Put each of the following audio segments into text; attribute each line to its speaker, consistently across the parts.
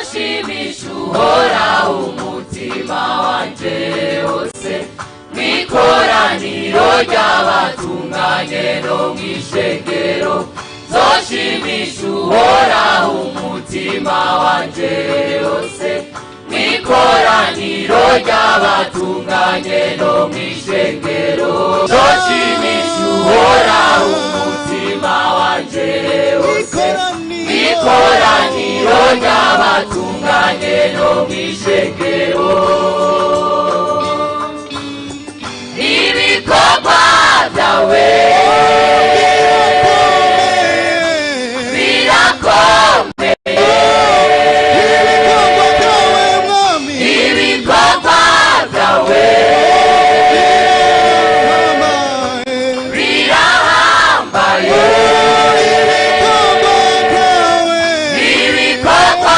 Speaker 1: zoshimisha uhoraho umutima wanje wose, mw'ikoraniro ry'abatunganye no mw'ishengero zoshimisha uhoraho umutima wanje wose, mw'ikoraniro ry'abatunganye no mw'ishengero zoshimisha uhoraho umutima wanje wose, mw'ikoraniro ry'abatunganye no mw'ishengero. Ibikorwa byawe birakomeye, ibikorwa byawe birahambaye, ibikorwa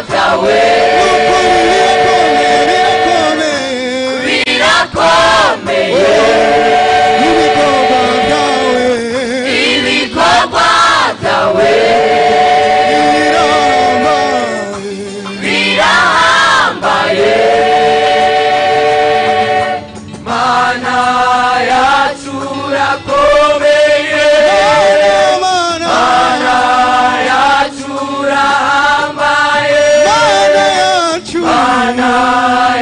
Speaker 1: byawe birakomeye, ibikorwa byawe birahambaye. Mana yacu urakomeye, Mana yacu urahambaye, Mana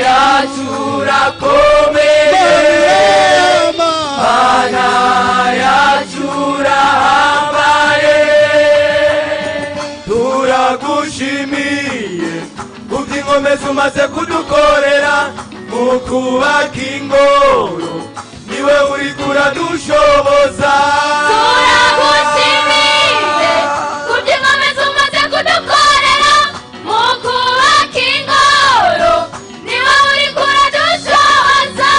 Speaker 1: yacu urakomeye, Mana yacu urahambaye. Turagushimiye kubw'inkomezi umaze kudukorera mu kubaka ingoro, niwe uriko uradushoboza.
Speaker 2: Turagushimiye kubw'inkomezi umaze kudukorera mu kubaka ingoro, niwe uriko uradushoboza.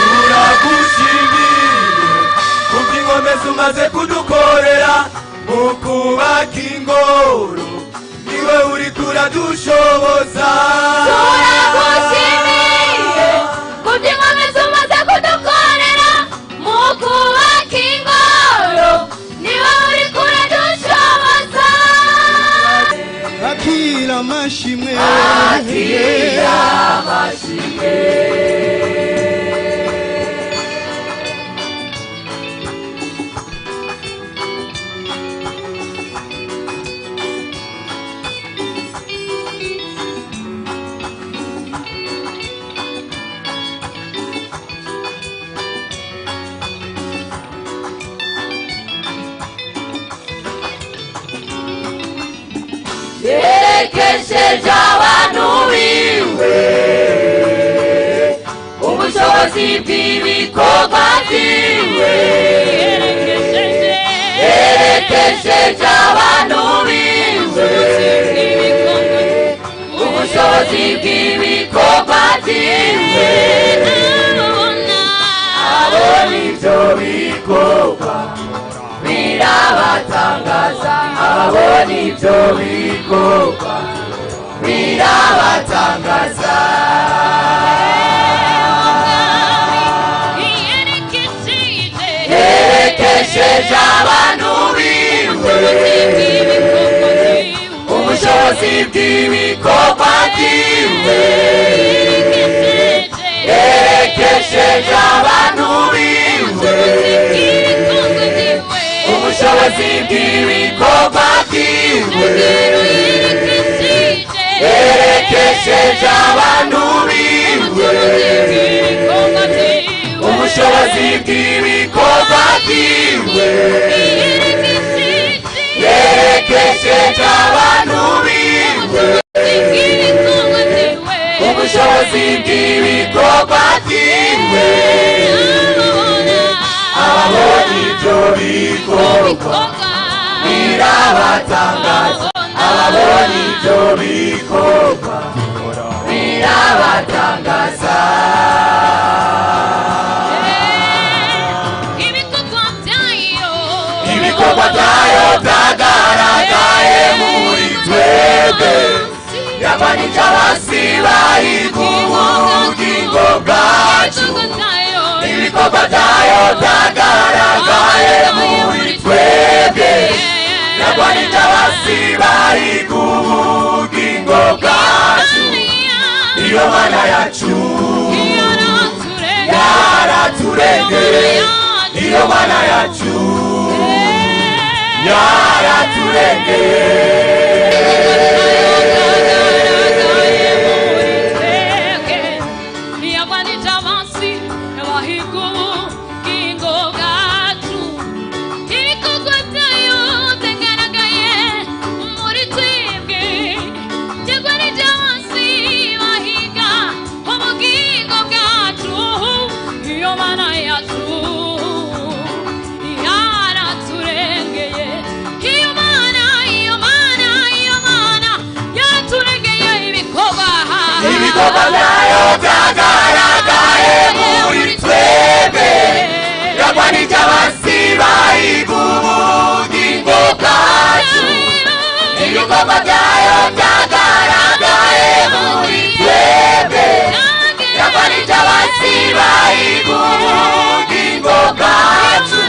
Speaker 1: Turagushimiye kubw'inkomezi umaze kudukorera mu kubaka ingoro, niwe uriko uradushoboza.
Speaker 2: Turagushimiye kubw'inkomezi umaze kudukorera mu kubaka ingoro, niwe uriko uradushoboza.
Speaker 3: Akira amashimwe,
Speaker 1: Akira amashimwe. Yerekesheje abantu biwe ubushobozi bw'ibikorwa byiwe, yerekesheje abantu biwe ubushobozi bw'ibikorwa byiwe. Abona ibyo bikorwa birabatangaza, ababona ibyo bikorwa birabatangaza. Yerekesheje abantu biwe ubushobozi bw'ibikorwa byiwe, yerekesheje abantu biwe ubushobozi bw'ibikorwa byiwe, yerekesheje abantu biwe ubushobozi bw'ibikorwa byiwe, yerekesheje abantu biwe ubushobozi bw'ibikorwa byiwe. Ababona ibyo bikorwa birabatangaza, ababona ibyo bikorwa birabatangaza. Ibikorwa byayo byagaragaye muri twebwe, yarwanije abasi bahiga ubugingo bwacu. Ibikorwa byayo byagaragaye muri twebwe, yarwanije abasi bahiga ubugingo bwacu. yaraturengeye iyo mana yacu ibikorwa byayo byagaragaye muri twebwe yagwanije abansi bahiga ubugingo bwacu ibikorwa byayo byagaragaye muri twebwe yagwanije abansi bahiga ubugingo bwacu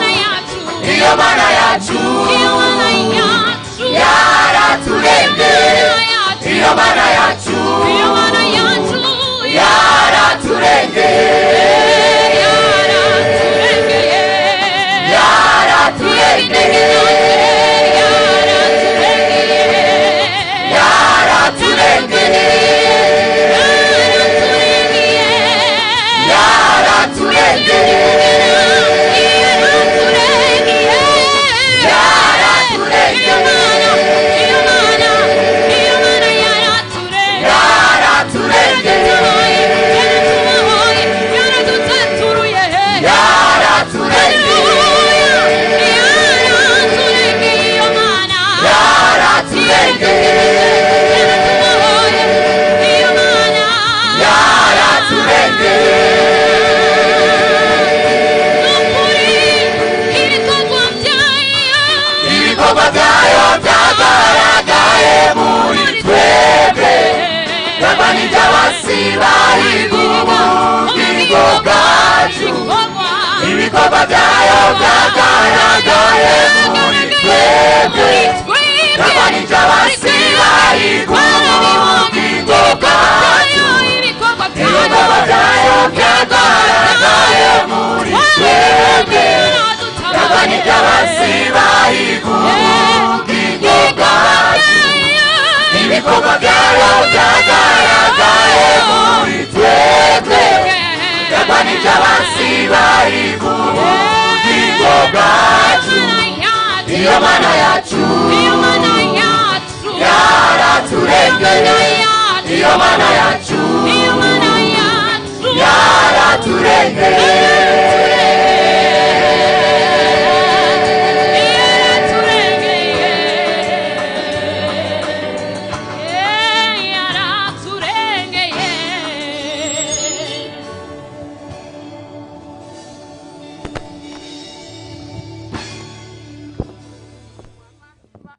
Speaker 1: iyo mana yacu yaraturengeye iyo mana yacu ibikorwa byayo byagaragaye muri twebwe yagwanije abansi bahiga ubugingo bwacu ibikorwa byayo byagaragaye muri twebwe yagwanije abansi bahiga ubugingo bwacu ibikorwa byayo byagaragaye muri twebwe yagwanije abansi bahiga ubugingo bwacu iyo mana yacu yaraturengeye iyo mana yacu yaraturengeye